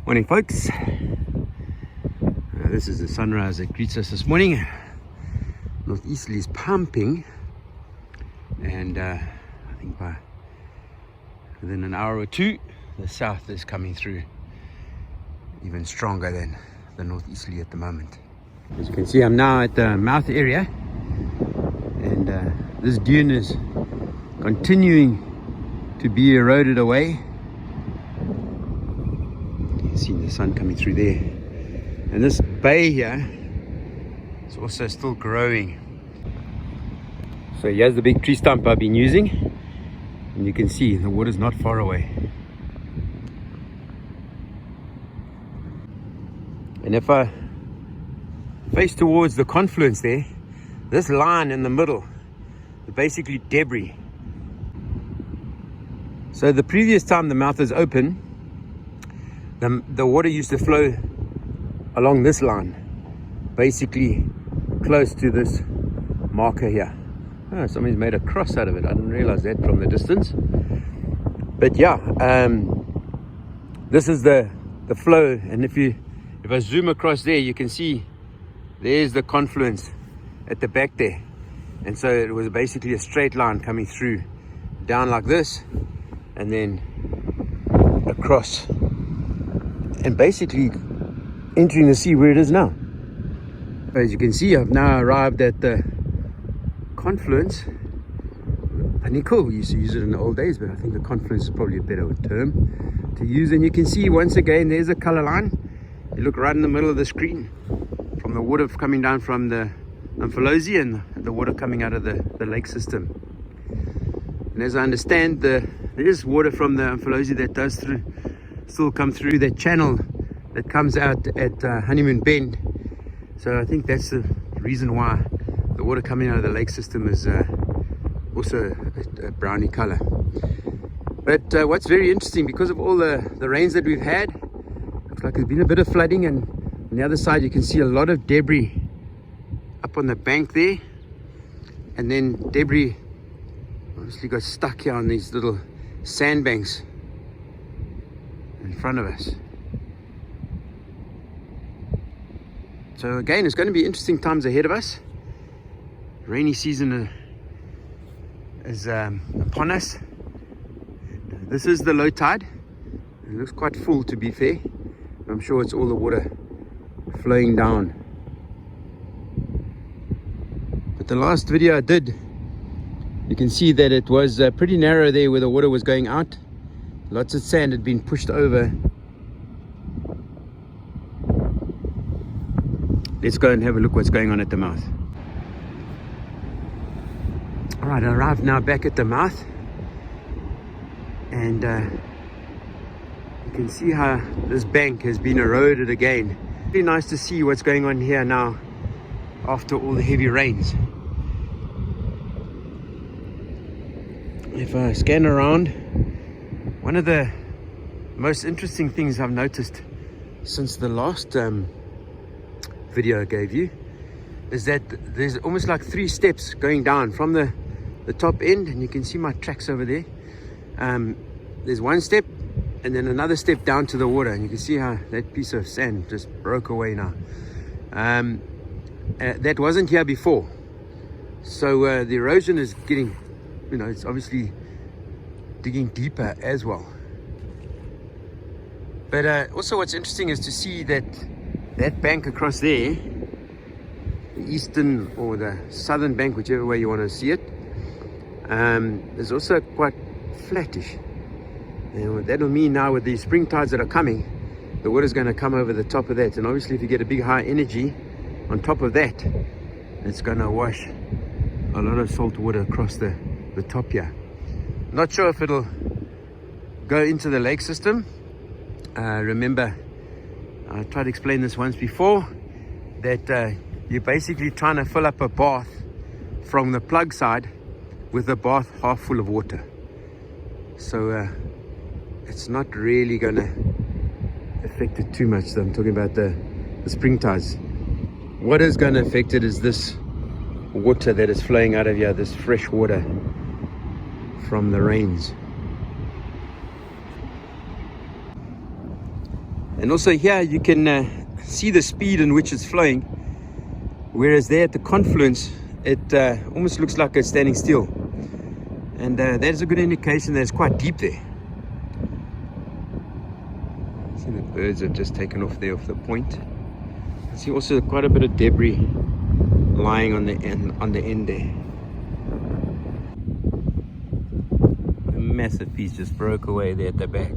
Morning, folks. This is the sunrise that greets us this morning. Northeasterly is pumping, and I think within an hour or two, the south is coming through even stronger than the northeasterly at the moment. As you can see, I'm now at the mouth area, and this dune is continuing to be eroded away. See the sun coming through there, and this bay here is also still growing. So here's the big tree stump I've been using, and you can see the water's not far away. And if I face towards the confluence there, this line in the middle is basically debris. So the previous time the mouth is open, the water used to flow along this line, basically close to this marker here. Oh, somebody's made a cross out of it. I didn't realize that from the distance. But yeah, this is the flow, and if I zoom across there, you can see there's the confluence at the back there. And so it was basically a straight line coming through, down like this, and then across, and basically entering the sea where it is now. As you can see, I've now arrived at the confluence. Panico, we used to use it in the old days, but I think the confluence is probably a better term to use. And you can see once again there's a color line. You look right in the middle of the screen, from the water coming down from the Umfolozi and the water coming out of the lake system. And as I understand, there is water from the Umfolozi that does still come through that channel that comes out at Honeymoon Bend. So I think that's the reason why the water coming out of the lake system is also a browny color. But what's very interesting, because of all the rains that we've had, looks like there's been a bit of flooding, and on the other side you can see a lot of debris up on the bank there, and then debris obviously got stuck here on these little sandbanks in front of us. So again, it's going to be interesting times ahead of us. Rainy season is upon us. This is the low tide. It looks quite full, to be fair. I'm sure it's all the water flowing down. But the last video I did, you can see that it was pretty narrow there where the water was going out. Lots of sand had been pushed over. Let's go and have a look what's going on at the mouth. Alright, I arrived now back at the mouth, and you can see how this bank has been eroded again. Really nice to see what's going on here now after all the heavy rains. If I scan around, one of the most interesting things I've noticed since the last video I gave you is that there's almost like 3 steps going down from the top end, and you can see my tracks over there. There's one step and then another step down to the water, and you can see how that piece of sand just broke away now. That wasn't here before, so the erosion is getting, it's obviously digging deeper as well. But also what's interesting is to see that bank across there, the eastern or the southern bank, whichever way you want to see it, is also quite flattish. And what that'll mean now, with the spring tides that are coming, the water's going to come over the top of that, and obviously if you get a big high energy on top of that, it's going to wash a lot of salt water across the top here. Not sure if it'll go into the lake system. Remember, I tried to explain this once before, that you're basically trying to fill up a bath from the plug side with the bath half full of water. So it's not really going to affect it too much. So I'm talking about the spring tides. What is going to affect it is this water that is flowing out of here, this fresh water from the rains. And also here you can see the speed in which it's flowing, whereas there at the confluence it almost looks like it's standing still, and that is a good indication that it's quite deep there. See, the birds have just taken off there off the point. I see also quite a bit of debris lying on the end there. A massive piece just broke away there at the back.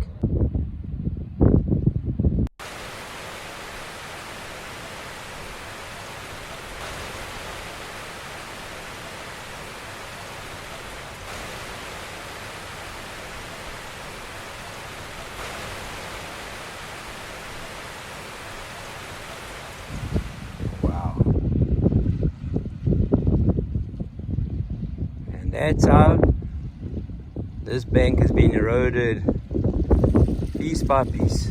That's how this bank has been eroded piece by piece.